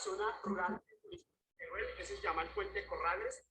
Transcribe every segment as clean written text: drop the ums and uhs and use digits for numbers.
zona rural de Teruel, que se llama el Puente Corrales.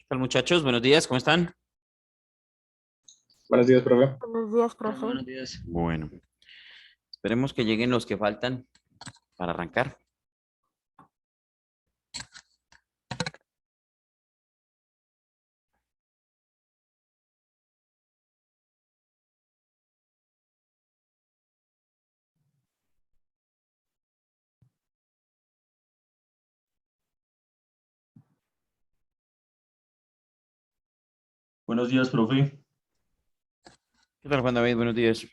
¿Qué tal, muchachos? Buenos días, ¿cómo están? Buenos días, profe. Buenos días, profe. Buenos días. Bueno, esperemos que lleguen los que faltan para arrancar. Buenos días, profe. ¿Qué tal, Juan David? Buenos días.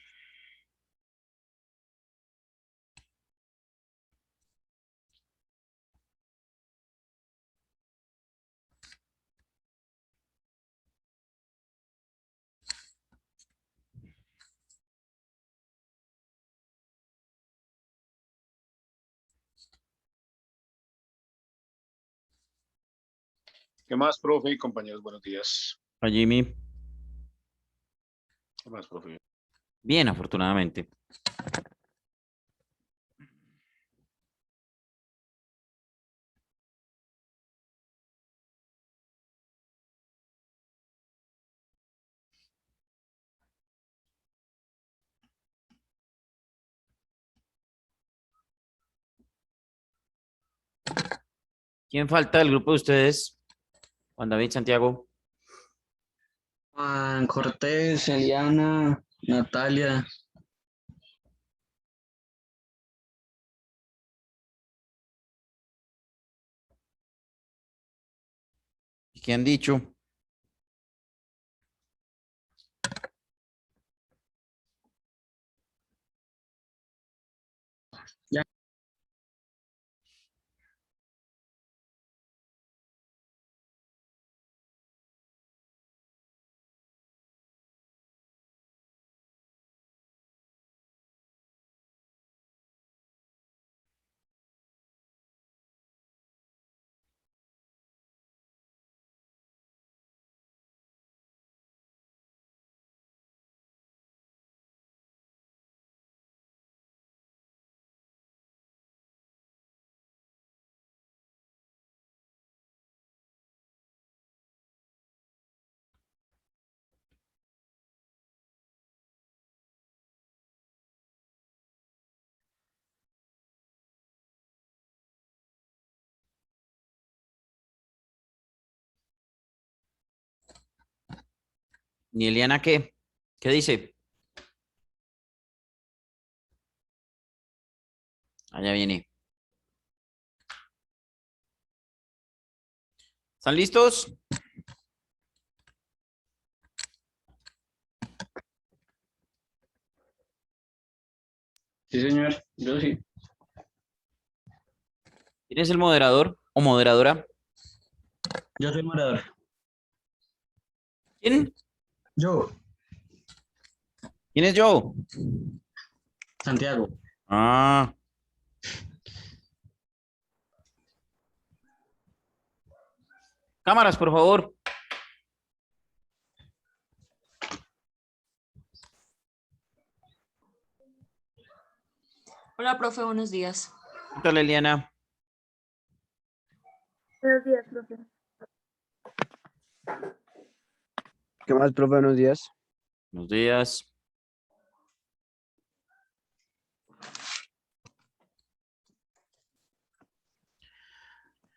¿Qué más, profe y compañeros? Buenos días. Hola, Jimmy. ¿Qué más, profe? Bien, afortunadamente. ¿Quién falta del grupo de ustedes? Juan David, Santiago. Juan Cortés, Eliana, Natalia. ¿Y qué han dicho? Ya. ¿Y Eliana qué? ¿Qué dice? Allá viene. ¿Están listos? Sí, señor. Yo sí. ¿Quién es el moderador o moderadora? Yo soy moderador. ¿Quién? Yo, ¿Quién es yo? Santiago. Ah, cámaras, por favor. Hola, profe, buenos días. ¿Qué tal, Eliana? Buenos días, profe. ¿Qué más, profe? Buenos días. Buenos días.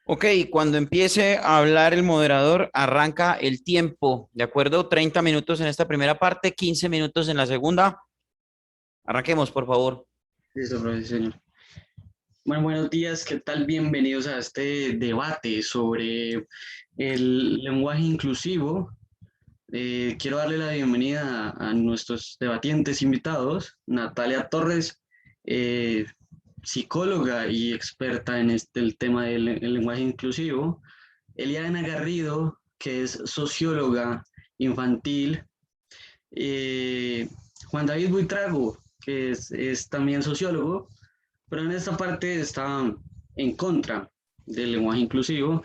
Ok, cuando empiece a hablar el moderador, arranca el tiempo, ¿de acuerdo? 30 minutos en esta primera parte, 15 minutos en la segunda. Arranquemos, por favor. Listo, profe, sí, señor. Bueno, buenos días, ¿qué tal? Bienvenidos a este debate sobre el lenguaje inclusivo. Quiero darle la bienvenida a nuestros debatientes invitados, Natalia Torres, eh, psicóloga y experta en el tema del el lenguaje inclusivo, Eliana Garrido, que es socióloga infantil, eh, Juan David Buitrago, que es también sociólogo, pero en esta parte está en contra del lenguaje inclusivo,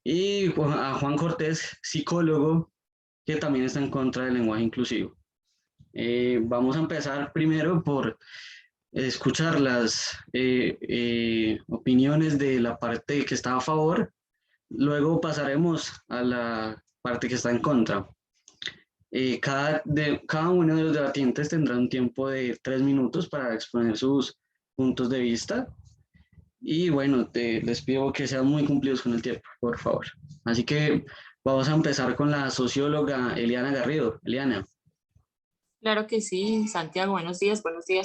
y a Juan Cortés, psicólogo, que también está en contra del lenguaje inclusivo. Vamos a empezar primero por escuchar las opiniones de la parte que está a favor, luego pasaremos a la parte que está en contra. Cada uno de los debatientes tendrá un tiempo de 3 minutos para exponer sus puntos de vista. Y bueno, les pido que sean muy cumplidos con el tiempo, por favor. Así que vamos a empezar con la socióloga Eliana Garrido. Eliana. Claro que sí, Santiago, buenos días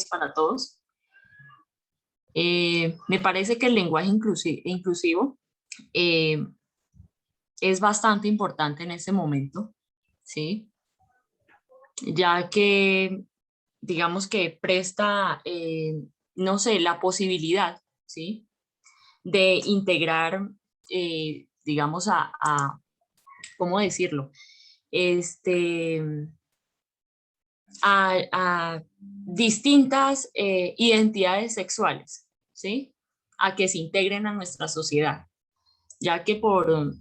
para todos. Me parece que el lenguaje inclusivo es bastante importante en este momento, ¿sí? Ya que, digamos que presta, no sé, la posibilidad, ¿sí? De integrar, digamos, ¿cómo decirlo? Este, a distintas identidades sexuales, ¿sí? A que se integren a nuestra sociedad, ya que por,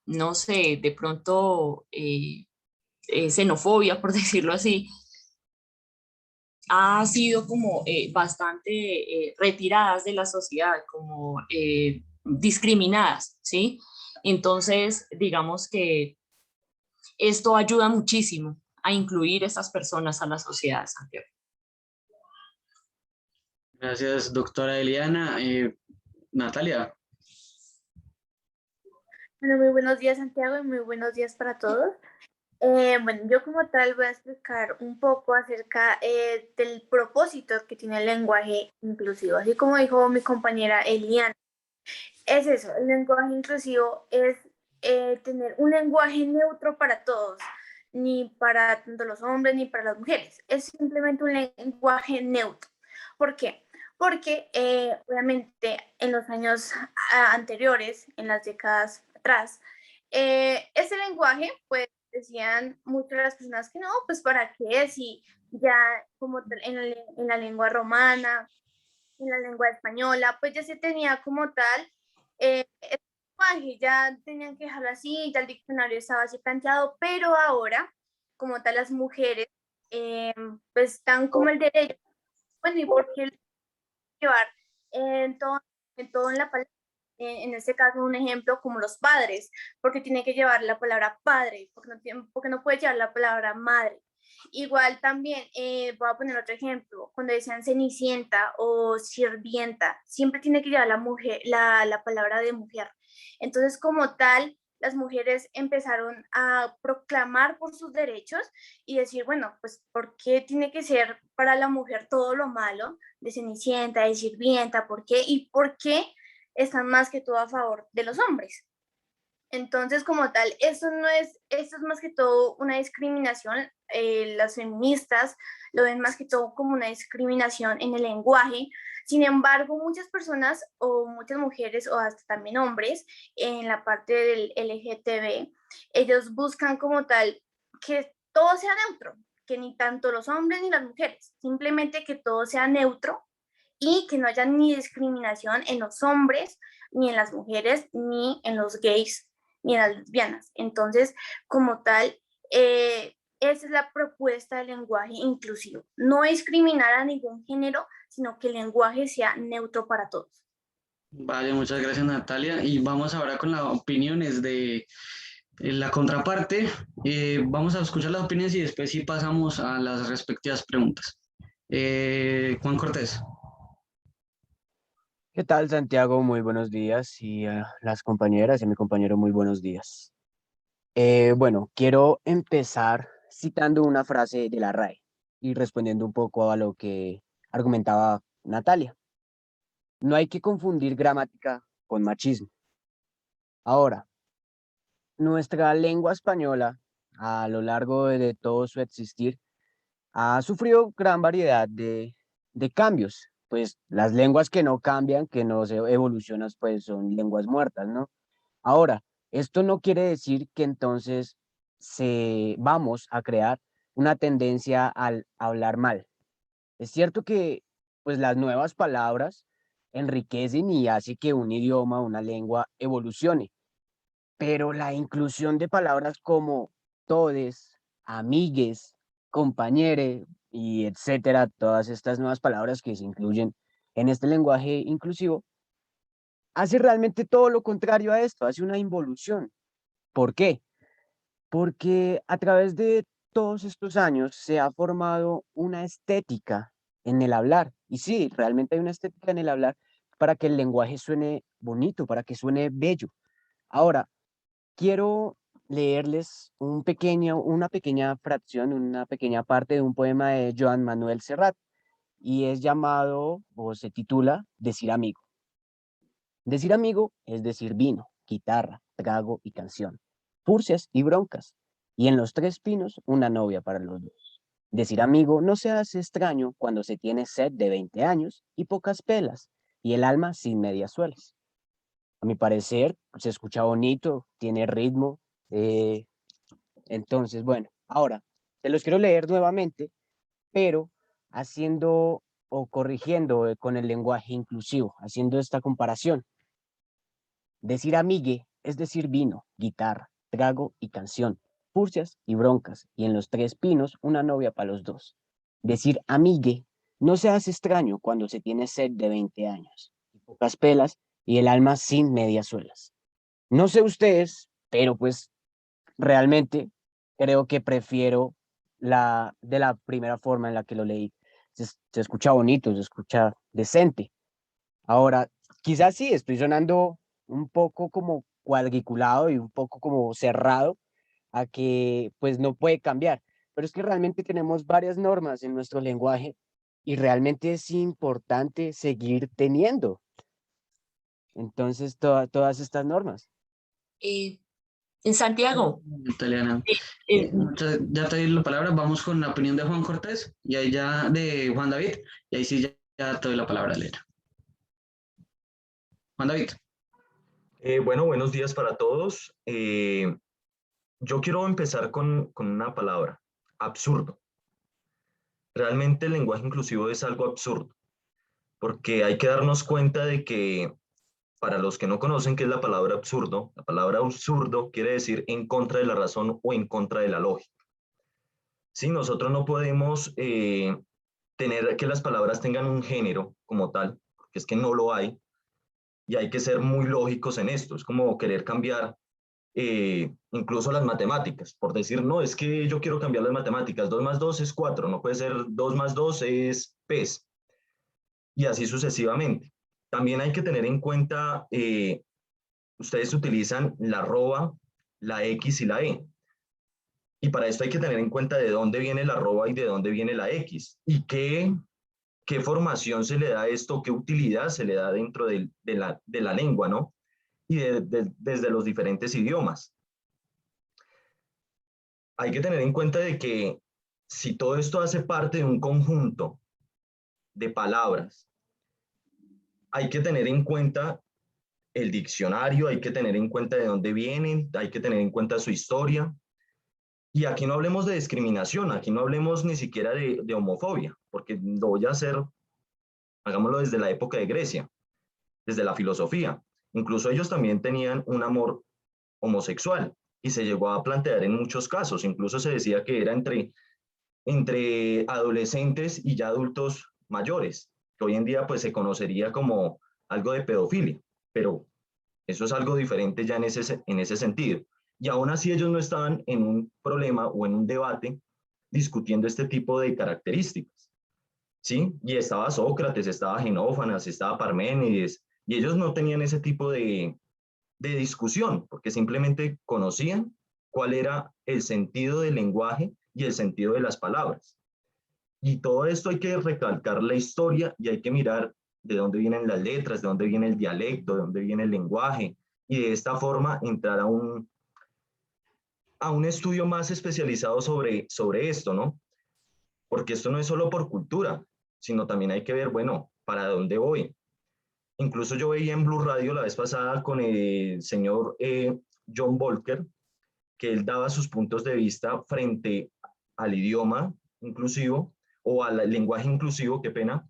no sé, de pronto xenofobia, por decirlo así, ha sido como bastante retiradas de la sociedad, como discriminadas, ¿sí? Entonces, digamos que esto ayuda muchísimo a incluir a estas personas a la sociedad, Santiago. Gracias, doctora Eliana. Natalia. Bueno, muy buenos días, Santiago, y muy buenos días para todos. Bueno, yo como tal voy a explicar un poco acerca del propósito que tiene el lenguaje inclusivo. Así como dijo mi compañera Eliana, es eso, el lenguaje inclusivo es tener un lenguaje neutro para todos, ni para tanto los hombres ni para las mujeres. Es simplemente un lenguaje neutro. ¿Por qué? Porque obviamente en los años anteriores, en las décadas atrás, ese lenguaje, pues decían muchas de las personas que no, pues para qué, si ya como en la lengua romana, en la lengua española, pues ya se tenía como tal el lenguaje, ya tenían que dejarlo así, ya el diccionario estaba así planteado, pero ahora, como tal, las mujeres pues están como el derecho, bueno, ¿y por qué llevar en todo en la palabra? En este caso, un ejemplo como los padres, porque tiene que llevar la palabra padre, porque no puede llevar la palabra madre. Igual también, voy a poner otro ejemplo, cuando decían cenicienta o sirvienta, siempre tiene que llevar la mujer, la palabra de mujer. Entonces, como tal, las mujeres empezaron a proclamar por sus derechos y decir, bueno, pues, ¿por qué tiene que ser para la mujer todo lo malo de cenicienta, de sirvienta? ¿Por qué? ¿Y por qué están más que todo a favor de los hombres? Entonces, como tal, esto es más que todo una discriminación. Las feministas lo ven más que todo como una discriminación en el lenguaje. Sin embargo, muchas personas o muchas mujeres o hasta también hombres en la parte del LGTB, ellos buscan como tal que todo sea neutro, que ni tanto los hombres ni las mujeres, simplemente que todo sea neutro y que no haya ni discriminación en los hombres, ni en las mujeres, ni en los gays, ni en las lesbianas. Entonces, como tal, esa es la propuesta del lenguaje inclusivo. No discriminar a ningún género, sino que el lenguaje sea neutro para todos. Vale, muchas gracias Natalia. Y vamos ahora con las opiniones de la contraparte. Vamos a escuchar las opiniones y después sí pasamos a las respectivas preguntas. Juan Cortés. ¿Qué tal, Santiago? Muy buenos días. Y a las compañeras y a mi compañero, muy buenos días. Bueno, quiero empezar citando una frase de la RAE y respondiendo un poco a lo que argumentaba Natalia. No hay que confundir gramática con machismo. Ahora, nuestra lengua española, a lo largo de todo su existir, ha sufrido gran variedad de cambios. Pues las lenguas que no cambian, que no se evolucionan, pues son lenguas muertas, ¿no? Ahora, esto no quiere decir que entonces vamos a crear una tendencia al hablar mal. Es cierto que pues las nuevas palabras enriquecen y hace que un idioma, una lengua evolucione, pero la inclusión de palabras como todes, amigues, compañere y etcétera, todas estas nuevas palabras que se incluyen en este lenguaje inclusivo, hace realmente todo lo contrario a esto, hace una involución. ¿Por qué? Porque a través de todos estos años se ha formado una estética en el hablar. Y sí, realmente hay una estética en el hablar para que el lenguaje suene bonito, para que suene bello. Ahora, quiero leerles una pequeña fracción, una pequeña parte de un poema de Joan Manuel Serrat, y es llamado o se titula Decir amigo. Decir amigo es decir vino, guitarra, trago y canción, furcias y broncas, y en los tres pinos una novia para los dos. Decir amigo no se hace extraño cuando se tiene sed de 20 años y pocas pelas, y el alma sin medias suelas. A mi parecer, se escucha bonito, tiene ritmo. eh, entonces, bueno, ahora, te los quiero leer nuevamente, pero haciendo o corrigiendo con el lenguaje inclusivo, haciendo esta comparación. Decir amigue es decir vino, guitarra, trago y canción, furcias y broncas, y en los tres pinos una novia para los dos. Decir amigue no se hace extraño cuando se tiene sed de 20 años, y pocas pelas y el alma sin medias suelas. No sé ustedes, pero pues realmente creo que prefiero la de la primera forma en la que lo leí. Se escucha bonito, se escucha decente. Ahora, quizás sí, estoy sonando un poco como cuadriculado y un poco como cerrado a que pues no puede cambiar, pero es que realmente tenemos varias normas en nuestro lenguaje y realmente es importante seguir teniendo. Entonces, todas estas normas. En Santiago, Italiana. eh, Ya te di la palabra, vamos con la opinión de Juan Cortés y ahí ya de Juan David, y ahí sí ya te doy la palabra, Lena. Juan David. Bueno, buenos días para todos. Yo quiero empezar con una palabra, absurdo. Realmente el lenguaje inclusivo es algo absurdo, porque hay que darnos cuenta de que para los que no conocen qué es la palabra absurdo quiere decir en contra de la razón o en contra de la lógica. Sí, nosotros no podemos tener que las palabras tengan un género como tal, porque es que no lo hay, y hay que ser muy lógicos en esto. Es como querer cambiar incluso las matemáticas, por decir, no, es que yo quiero cambiar las matemáticas, 2 más 2 es 4, no puede ser 2 más 2 es PES, y así sucesivamente. También hay que tener en cuenta, ustedes utilizan la arroba, la X y la E, y para esto hay que tener en cuenta de dónde viene la arroba y de dónde viene la X, y qué formación se le da a esto, qué utilidad se le da dentro de la lengua, ¿no? y desde los diferentes idiomas. Hay que tener en cuenta de que si todo esto hace parte de un conjunto de palabras, hay que tener en cuenta el diccionario, hay que tener en cuenta de dónde vienen, hay que tener en cuenta su historia. Y aquí no hablemos de discriminación, aquí no hablemos ni siquiera de homofobia, porque lo voy a hacer, hagámoslo desde la época de Grecia, desde la filosofía. Incluso ellos también tenían un amor homosexual y se llegó a plantear en muchos casos, incluso se decía que era entre adolescentes y ya adultos mayores, que hoy en día pues se conocería como algo de pedofilia, pero eso es algo diferente ya en ese sentido. Y aún así ellos no estaban en un problema o en un debate discutiendo este tipo de características, ¿sí? Y estaba Sócrates, estaba Genófanas, estaba Parménides, y ellos no tenían ese tipo de discusión, porque simplemente conocían cuál era el sentido del lenguaje y el sentido de las palabras. Y todo esto hay que recalcar la historia y hay que mirar de dónde vienen las letras, de dónde viene el dialecto, de dónde viene el lenguaje, y de esta forma entrar a un estudio más especializado sobre esto, ¿no? Porque esto no es solo por cultura, sino también hay que ver, bueno, ¿para dónde voy? Incluso yo veía en Blue Radio la vez pasada con el señor John Volker, que él daba sus puntos de vista frente al idioma inclusivo o al lenguaje inclusivo, qué pena,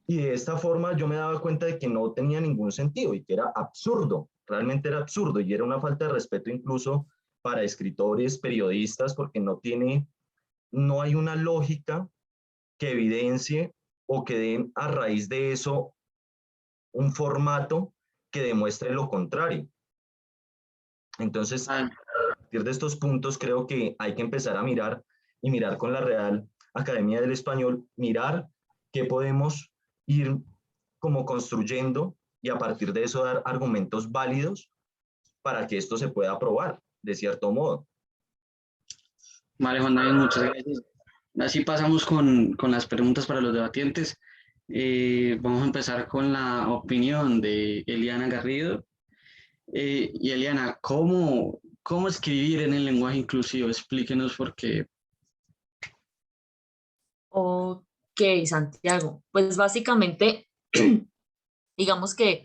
y de esta forma yo me daba cuenta de que no tenía ningún sentido y que era absurdo, realmente era absurdo y era una falta de respeto incluso para escritores, periodistas, porque no hay una lógica que evidencie o que dé a raíz de eso un formato que demuestre lo contrario. Entonces, a partir de estos puntos creo que hay que empezar a mirar y mirar con la Real Academia del Español, mirar qué podemos ir como construyendo y a partir de eso dar argumentos válidos para que esto se pueda aprobar de cierto modo. Vale, Juan David, muchas gracias. Así pasamos con las preguntas para los debatientes. Vamos a empezar con la opinión de Eliana Garrido. Y Eliana, ¿cómo escribir en el lenguaje inclusivo? Explíquenos por qué. Ok, Santiago. Pues básicamente, digamos que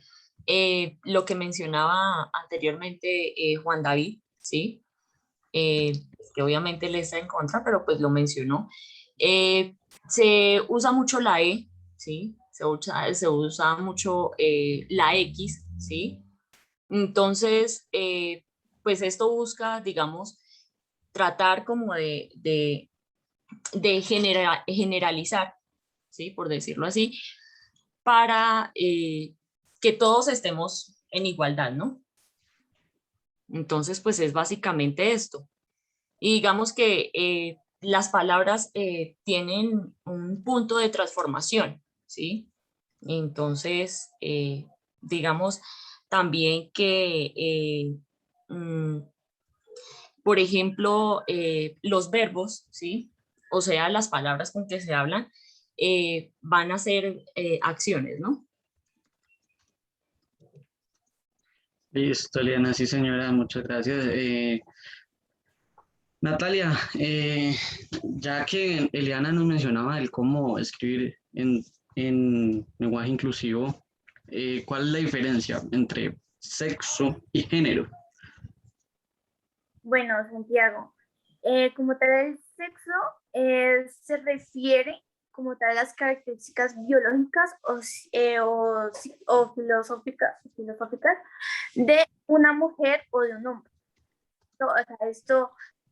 lo que mencionaba anteriormente Juan David, ¿sí? Que obviamente le está en contra, pero pues lo mencionó. Se usa mucho la E, ¿sí? Se usa mucho la X, ¿sí? Entonces, pues esto busca, digamos, tratar como de generalizar, ¿sí? Por decirlo así, para que todos estemos en igualdad, ¿no? Entonces, pues es básicamente esto. Y digamos que las palabras tienen un punto de transformación, ¿sí? Entonces, digamos también que, por ejemplo, los verbos, ¿sí? O sea, las palabras con que se hablan, van a ser acciones, ¿no? Listo, Eliana, sí, señora, muchas gracias. Natalia, ya que Eliana nos mencionaba el cómo escribir en lenguaje inclusivo, ¿cuál es la diferencia entre sexo y género? Bueno, Santiago, como tal el sexo se refiere como tal a las características biológicas o filosóficas de una mujer o de un hombre. O sea,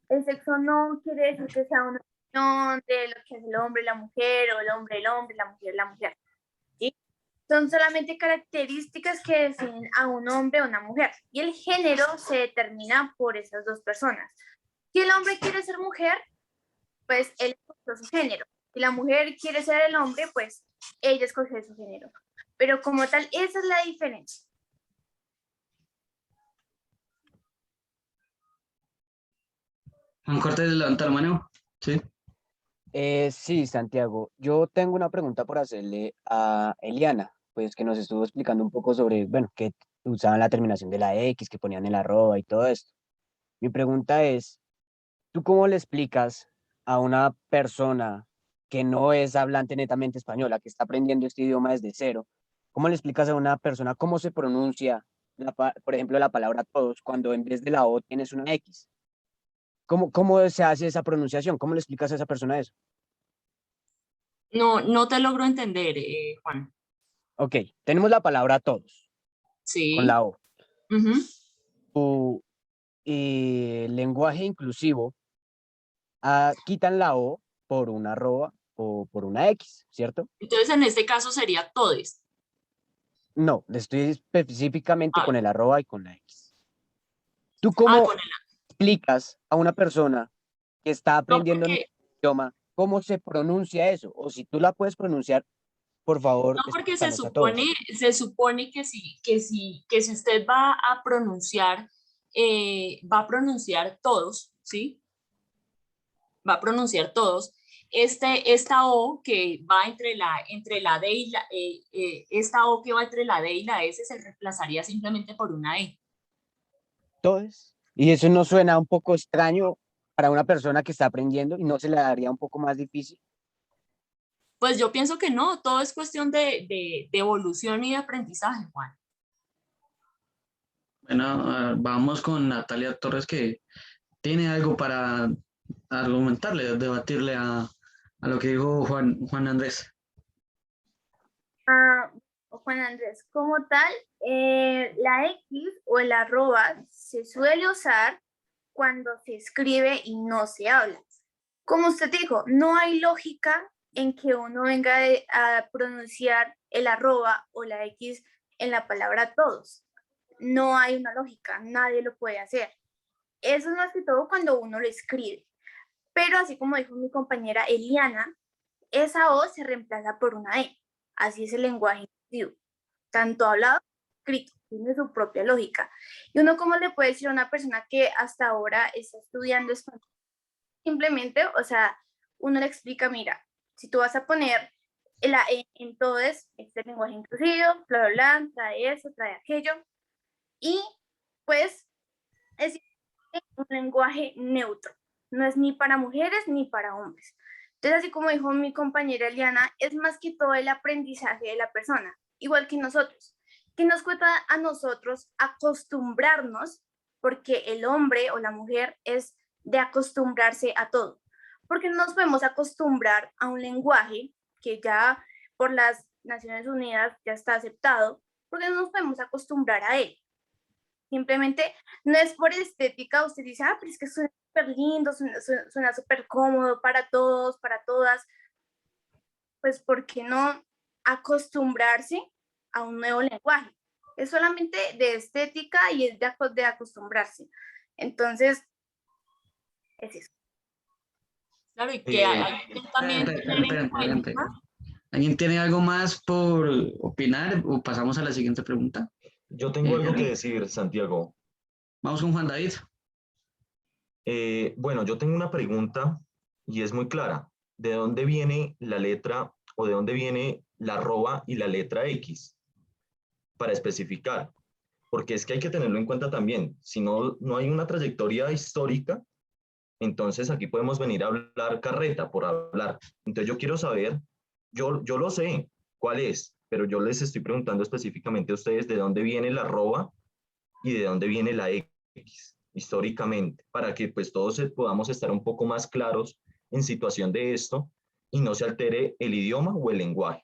el sexo no quiere decir que sea una unión de lo que es el hombre y la mujer, o el hombre, la mujer, la mujer. ¿Sí? Son solamente características que definen a un hombre o una mujer. Y el género se determina por esas dos personas. Si el hombre quiere ser mujer, pues él escogió su género. Si la mujer quiere ser el hombre, pues ella escogió su género. Pero como tal, esa es la diferencia. Juan Cortés, levanta la mano. Sí. Sí, Santiago, yo tengo una pregunta por hacerle a Eliana, pues que nos estuvo explicando un poco sobre, bueno, qué usaban la terminación de la X, que ponían el arroba y todo esto. Mi pregunta es, ¿tú cómo le explicas a una persona que no es hablante netamente española, que está aprendiendo este idioma desde cero? ¿Cómo le explicas a una persona cómo se pronuncia, por ejemplo, la palabra todos, cuando en vez de la O tienes una X? ¿Cómo se hace esa pronunciación? ¿Cómo le explicas a esa persona eso? No, no te logro entender, Juan. Ok, tenemos la palabra todos, con Sí. la O. Ujú. Tu lenguaje inclusivo, quitan la O por una arroba o por una X, ¿cierto? Entonces, en este caso sería todes. No, le estoy específicamente Ah, con el arroba y con la X. ¿Tú ah, cómo con el explicas a una persona que está no, aprendiendo un porque, idioma cómo se pronuncia eso? O si tú la puedes pronunciar, por favor, no porque explícanos a todos. se supone que si usted va a pronunciar todos, ¿sí? Va a pronunciar todos. Esta O que va entre la D y esta O que va entre la D y la S se reemplazaría simplemente por una E. Todos. Y eso no suena un poco extraño para una persona que está aprendiendo y no se le daría un poco más difícil. Pues yo pienso que no, todo es cuestión de evolución y de aprendizaje, Juan. Bueno, vamos con Natalia Torres, que tiene algo para argumentarle, debatirle a lo que dijo Juan Andrés. Ah, Juan Andrés, como tal, la X o el arroba se suele usar cuando se escribe y no se habla. Como usted dijo, no hay lógica en que uno venga a pronunciar el arroba o la X en la palabra todos. No hay una lógica, nadie lo puede hacer. Eso es más que todo cuando uno lo escribe. Pero así como dijo mi compañera Eliana, esa O se reemplaza por una E. Así es el lenguaje inclusivo. Tanto hablado como escrito. Tiene su propia lógica. Y uno, ¿cómo le puede decir a una persona que hasta ahora está estudiando español? Simplemente, o sea, uno le explica, mira, si tú vas a poner la E en todo este lenguaje inclusivo, bla, bla, bla, trae eso, trae aquello. Y pues es un lenguaje neutro. No es ni para mujeres ni para hombres. Entonces, así como dijo mi compañera Eliana, es más que todo el aprendizaje de la persona, igual que nosotros. Que nos cuesta a nosotros acostumbrarnos, porque el hombre o la mujer es de acostumbrarse a todo. Porque no nos podemos acostumbrar a un lenguaje que ya por las Naciones Unidas ya está aceptado, porque no nos podemos acostumbrar a él. Simplemente no es por estética, usted dice, ah, pero es que suena súper lindo, suena súper cómodo para todos, para todas. Pues, ¿por qué no acostumbrarse a un nuevo lenguaje? Es solamente de estética y es de acostumbrarse. Entonces, es eso. Claro, y que hay que también tener en Esperen. cuenta. ¿Alguien tiene algo más por opinar o pasamos a la siguiente pregunta? Yo tengo algo que Dani, decir, Santiago. vamos con Juan David. Bueno, yo tengo una pregunta y es muy clara. ¿De dónde viene la letra o de dónde viene la arroba y la letra X? Para especificar, porque es que hay que tenerlo en cuenta también. Si no, no hay una trayectoria histórica, entonces aquí podemos venir a hablar carreta por hablar. Entonces yo quiero saber, yo lo sé cuál es, pero yo les estoy preguntando específicamente a ustedes de dónde viene la arroba y de dónde viene la X históricamente, para que pues todos podamos estar un poco más claros en situación de esto y no se altere el idioma o el lenguaje.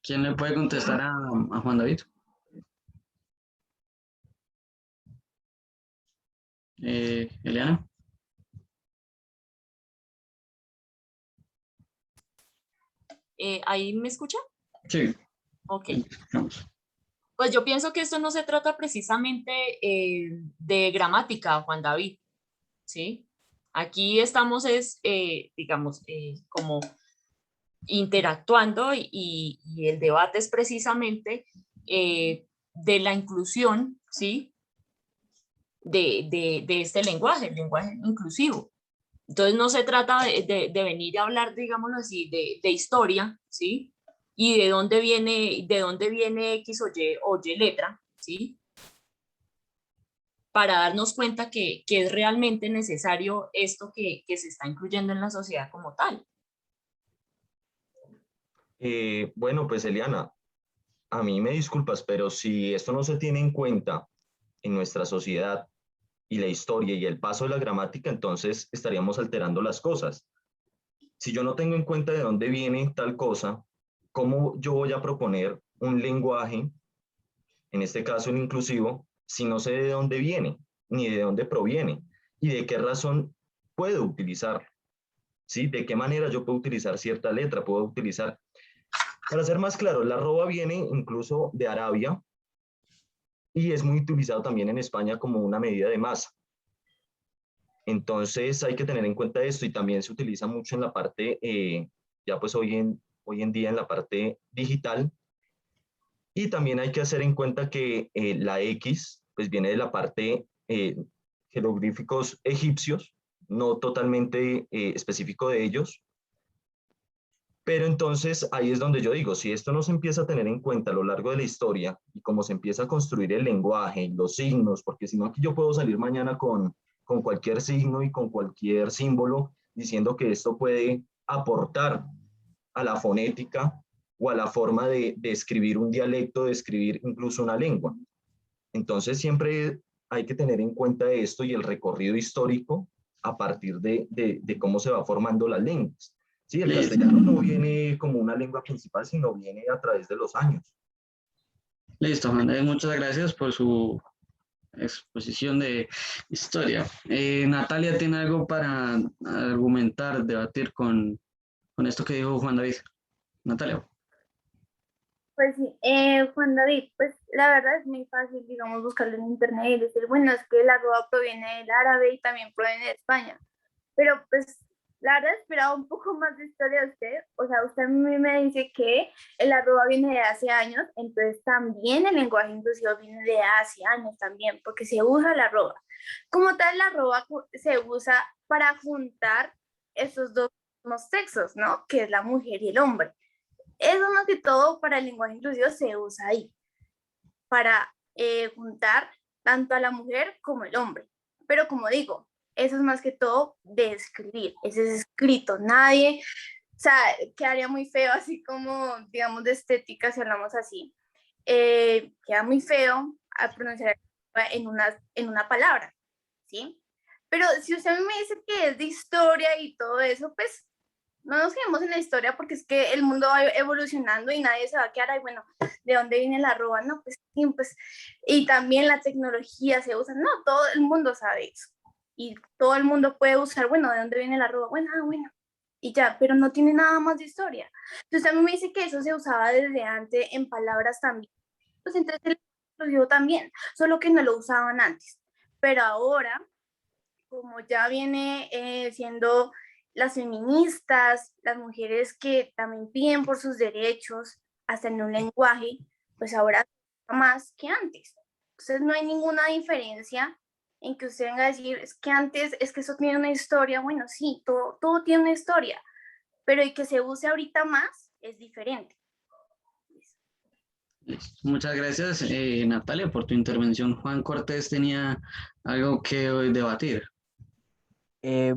¿Quién le puede contestar a Juan David? Eliana. ¿Ahí me escucha? Sí, Ok. vamos. Pues yo pienso que esto no se trata precisamente de gramática, Juan David, ¿sí? Aquí estamos, digamos, como interactuando y el debate es precisamente de la inclusión, ¿sí? De este lenguaje, el lenguaje inclusivo. Entonces no se trata de venir a hablar, digámoslo así, de historia, ¿sí? Y de dónde viene X o Y letra, ¿sí? Para darnos cuenta que es realmente necesario esto que se está incluyendo en la sociedad como tal. Bueno, pues Eliana, a mí me disculpas, pero si esto no se tiene en cuenta en nuestra sociedad y la historia y el paso de la gramática, entonces estaríamos alterando las cosas. Si yo no tengo en cuenta de dónde viene tal cosa, ¿cómo yo voy a proponer un lenguaje, en este caso el inclusivo, si no sé de dónde viene, ni de dónde proviene, y de qué razón puedo utilizarlo? ¿Sí? ¿De qué manera yo puedo utilizar cierta letra? Puedo utilizar, para ser más claro, la arroba viene incluso de Arabia y es muy utilizado también en España como una medida de masa. Entonces hay que tener en cuenta esto y también se utiliza mucho en la parte, ya pues hoy en día en la parte digital. Y también hay que hacer en cuenta que la X pues viene de la parte jeroglíficos egipcios, no totalmente específico de ellos. Pero entonces ahí es donde yo digo, si esto no se empieza a tener en cuenta a lo largo de la historia y cómo se empieza a construir el lenguaje, los signos, porque si no aquí yo puedo salir mañana con cualquier signo y con cualquier símbolo diciendo que esto puede aportar a la fonética o a la forma de escribir un dialecto, de escribir incluso una lengua. Entonces siempre hay que tener en cuenta esto y el recorrido histórico a partir de cómo se va formando las lenguas. Sí, el Listo, castellano no viene como una lengua principal, sino viene a través de los años. listo, Juan David, muchas gracias por su exposición de historia. Natalia tiene algo para argumentar, debatir con esto que dijo Juan David. Natalia. Pues sí, Juan David, pues la verdad es muy fácil, digamos, buscarlo en internet y decir, bueno, es que la arroba proviene del árabe y también proviene de España. Pero pues la verdad esperaba un poco más de historia de usted. O sea, usted a mí me dice que el arroba viene de hace años, entonces también el lenguaje inclusivo viene de hace años también, porque se usa la arroba. Como tal, la arroba se usa para juntar esos dos sexos, ¿no? Que es la mujer y el hombre. Eso más que todo para el lenguaje inclusivo se usa ahí, para juntar tanto a la mujer como el hombre. Pero como digo, eso es más que todo de escribir, ese es escrito, nadie, o sea, quedaría muy feo así como, digamos, de estética si hablamos así, queda muy feo al pronunciar en una palabra, ¿sí? Pero si usted me dice que es de historia y todo eso, pues no nos quedemos en la historia porque es que el mundo va evolucionando y nadie se va a quedar ahí, bueno, ¿de dónde viene la arroba? No, pues sí, pues, y también la tecnología se usa, no, todo el mundo sabe eso. Y todo el mundo puede usar, bueno, ¿de dónde viene la arroba? Bueno, bueno, y ya, pero no tiene nada más de historia. Entonces a mí me dice que eso se usaba desde antes en palabras también. Pues entonces lo digo también, solo que no lo usaban antes. Pero ahora, como ya viene siendo las feministas, las mujeres que también piden por sus derechos, hasta en un lenguaje, pues ahora más que antes. Entonces no hay ninguna diferencia en que usted venga a decir, es que antes, es que eso tiene una historia. Bueno, sí, todo tiene una historia, pero el que se use ahorita más es diferente. Listo. Muchas gracias, Natalia, por tu intervención. Juan Cortés tenía algo que debatir.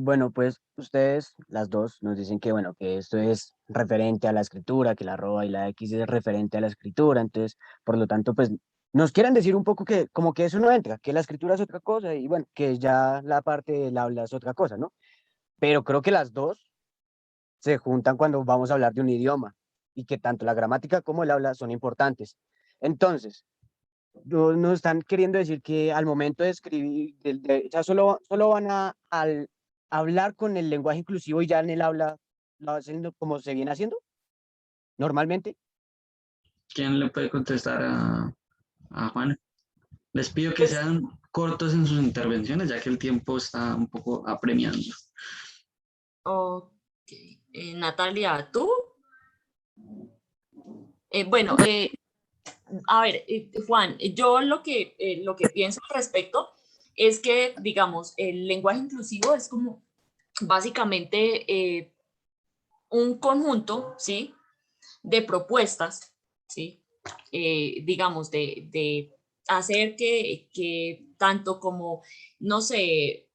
Bueno, pues ustedes, las dos, nos dicen que, bueno, que esto es referente a la escritura, que la arroba y la X es referente a la escritura, entonces, por lo tanto, pues nos quieren decir un poco que como que eso no entra, que la escritura es otra cosa y bueno, que ya la parte del habla es otra cosa, ¿no? Pero creo que las dos se juntan cuando vamos a hablar de un idioma y que tanto la gramática como el habla son importantes. Entonces, nos están queriendo decir que al momento de escribir, o sea, solo van al hablar con el lenguaje inclusivo y ya en el habla lo hacen como se viene haciendo normalmente. ¿Quién le puede contestar a Juan? Les pido que Pues, sean cortos en sus intervenciones, ya que el tiempo está un poco apremiando. Ok. Natalia, ¿tú? Bueno, a ver, Juan, yo lo que pienso al respecto es que, digamos, el lenguaje inclusivo es como básicamente un conjunto, ¿sí? De propuestas, ¿sí? Digamos, de hacer que tanto como, no sé,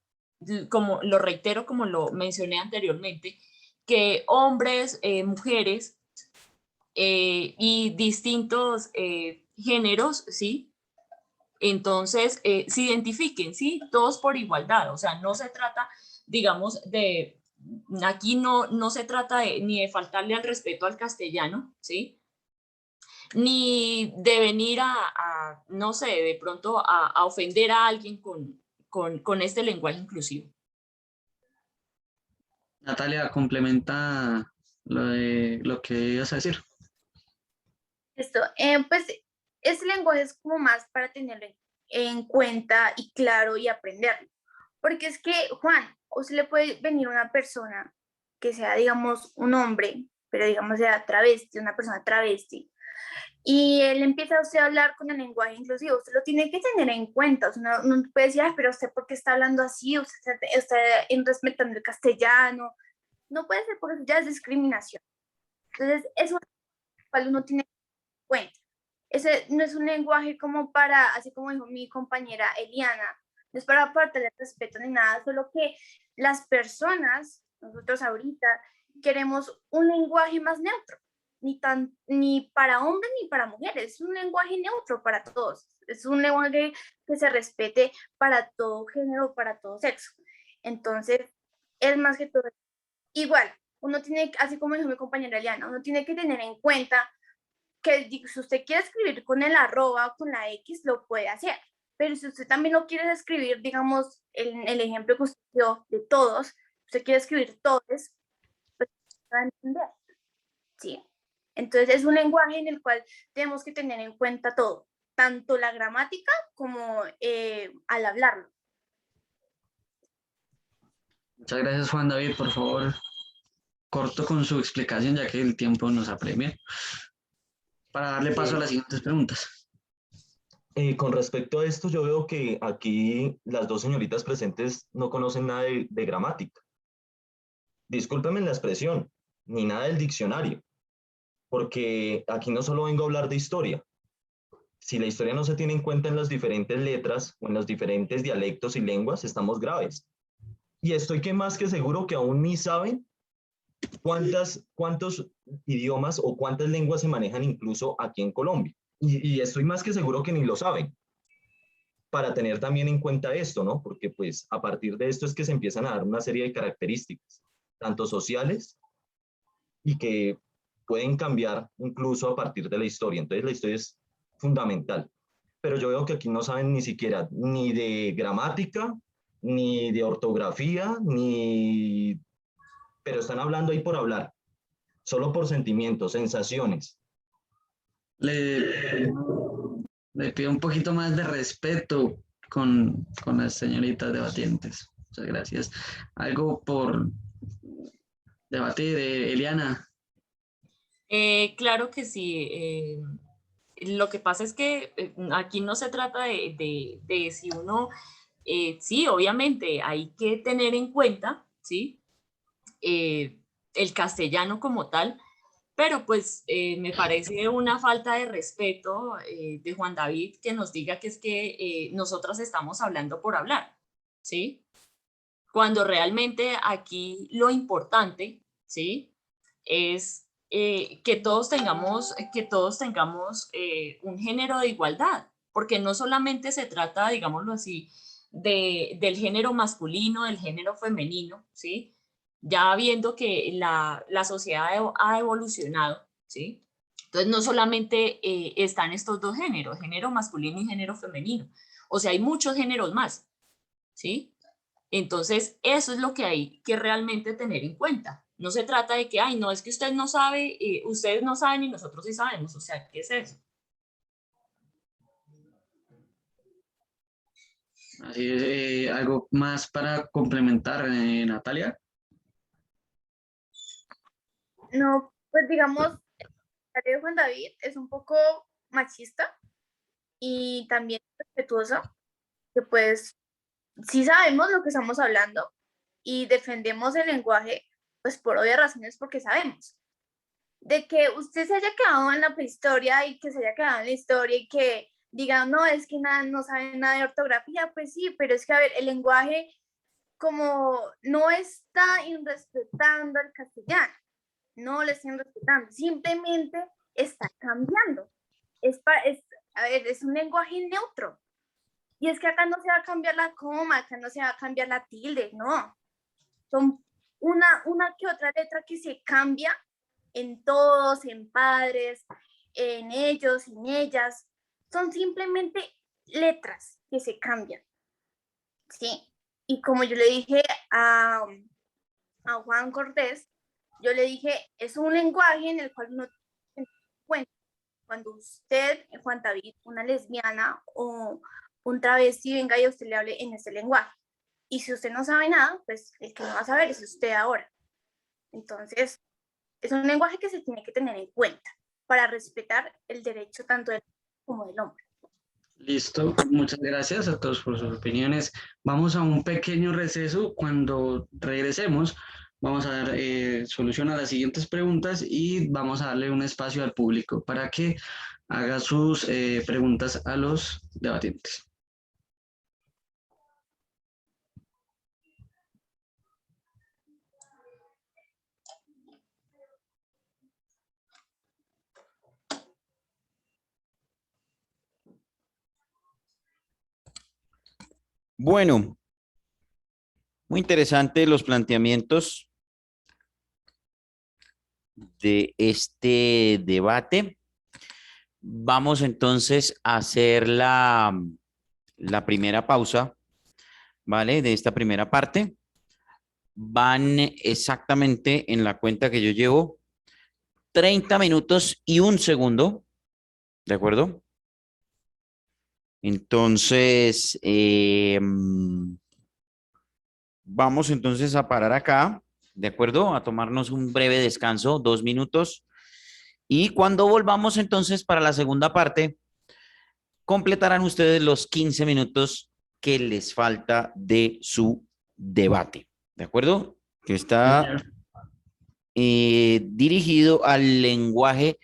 como lo reitero, como lo mencioné anteriormente, que hombres, mujeres y distintos géneros, ¿sí? Entonces, se identifiquen, ¿sí? Todos por igualdad, o sea, no se trata, digamos, aquí no se trata ni de faltarle al respeto al castellano, ¿sí? Ni de venir no sé, de pronto a ofender a alguien con este lenguaje inclusivo. Natalia, complementa lo que ibas a decir. Esto, pues ese lenguaje es como más para tenerlo en cuenta y claro y aprenderlo. Porque es que, Juan, o se le puede venir una persona que sea, digamos, un hombre, pero digamos sea travesti, una persona travesti, y él empieza a usted a hablar con el lenguaje inclusivo, usted lo tiene que tener en cuenta, o sea, no puede decir, "Ay, pero usted por qué está hablando así, usted está respetando el castellano", no puede ser porque ya es discriminación. Entonces, eso es lo cual uno tiene en cuenta. Ese no es un lenguaje como para, así como dijo mi compañera Eliana, no es para faltarle respeto ni nada, solo que las personas, nosotros ahorita, queremos un lenguaje más neutro, ni para hombres ni para mujeres, es un lenguaje neutro para todos, es un lenguaje que se respete para todo género, para todo sexo. Entonces, es más que todo igual, uno tiene, así como dijo mi compañera Eliana, uno tiene que tener en cuenta que si usted quiere escribir con el arroba o con la X, lo puede hacer. Pero si usted también lo quiere escribir, digamos, el ejemplo que usted dio de todos, usted quiere escribir todos, pues va a entender, ¿sí? Entonces es un lenguaje en el cual tenemos que tener en cuenta todo, tanto la gramática como al hablarlo. Muchas gracias, Juan David. Por favor, corto con su explicación, ya que el tiempo nos apremia, para darle paso a las siguientes preguntas. Con respecto a esto, yo veo que aquí las dos señoritas presentes no conocen nada de gramática. Discúlpenme la expresión, ni nada del diccionario, porque aquí no solo vengo a hablar de historia. Si la historia no se tiene en cuenta en las diferentes letras o en los diferentes dialectos y lenguas, estamos graves. Y estoy que más que seguro que aún ni saben cuántos idiomas o cuántas lenguas se manejan incluso aquí en Colombia. Y estoy más que seguro que ni lo saben. Para tener también en cuenta esto, ¿no? Porque pues a partir de esto es que se empiezan a dar una serie de características, tanto sociales y que pueden cambiar incluso a partir de la historia. Entonces la historia es fundamental. Pero yo veo que aquí no saben ni siquiera ni de gramática, ni de ortografía, ni... pero están hablando ahí por hablar, solo por sentimientos, sensaciones. Le pido un poquito más de respeto con las señoritas debatientes. Muchas gracias. Algo por debatir, Eliana. Claro que sí. Lo que pasa es que aquí no se trata de si uno, sí, obviamente hay que tener en cuenta, ¿sí? El castellano como tal, pero pues me parece una falta de respeto de Juan David que nos diga que es que nosotras estamos hablando por hablar, ¿sí? Cuando realmente aquí lo importante, ¿sí? Es que todos tengamos un género de igualdad, porque no solamente se trata, digámoslo así, del género masculino, del género femenino, ¿sí? Ya viendo que la sociedad ha evolucionado, ¿sí? Entonces no solamente están estos dos géneros, género masculino y género femenino, o sea, hay muchos géneros más, ¿sí? Entonces, eso es lo que hay que realmente tener en cuenta. No se trata de que, ay, no, es que usted no sabe, ustedes no saben y nosotros sí sabemos. O sea, ¿qué es eso? Así es, algo más para complementar, Natalia. No, pues digamos, el de Juan David es un poco machista y también respetuoso, que pues sí sabemos lo que estamos hablando y defendemos el lenguaje, pues por obvias razones, porque sabemos. De que usted se haya quedado en la prehistoria y que se haya quedado en la historia y que digan, no, es que nada, no saben nada de ortografía, pues sí, pero es que, a ver, el lenguaje como no está irrespetando al castellano, no lo están respetando, simplemente está cambiando. A ver, es un lenguaje neutro. Y es que acá no se va a cambiar la coma, acá no se va a cambiar la tilde, no. Son una que otra letra que se cambia en todos, en padres, en ellos, en ellas. Son simplemente letras que se cambian. Sí. Y como yo le dije a Juan Cortés, yo le dije, es un lenguaje en el cual no tiene cuenta. Cuando usted, Juan David, una lesbiana o un travesti venga y a usted le hable en ese lenguaje. Y si usted no sabe nada, pues el que no va a saber es usted ahora. Entonces, es un lenguaje que se tiene que tener en cuenta para respetar el derecho tanto del como del hombre. Listo, muchas gracias a todos por sus opiniones. Vamos a un pequeño receso. Cuando regresemos, vamos a dar solución a las siguientes preguntas y vamos a darle un espacio al público para que haga sus preguntas a los debatientes. Bueno, muy interesante los planteamientos de este debate. Vamos entonces a hacer la primera pausa, ¿vale? De esta primera parte. Van exactamente en la cuenta que yo llevo 30 minutos y 1 segundo, ¿de acuerdo? Entonces, vamos entonces a parar acá, ¿de acuerdo? A tomarnos un breve descanso, 2 minutos. Y cuando volvamos entonces para la segunda parte, completarán ustedes los 15 minutos que les falta de su debate, ¿de acuerdo? Que está dirigido al lenguaje.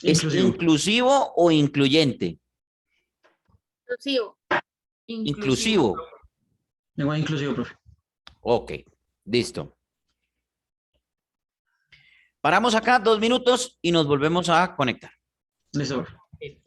¿Es inclusivo o incluyente? Inclusivo. Inclusivo. Lenguaje inclusivo, profe. Ok, listo. Paramos acá 2 minutos y nos volvemos a conectar. Listo, profe.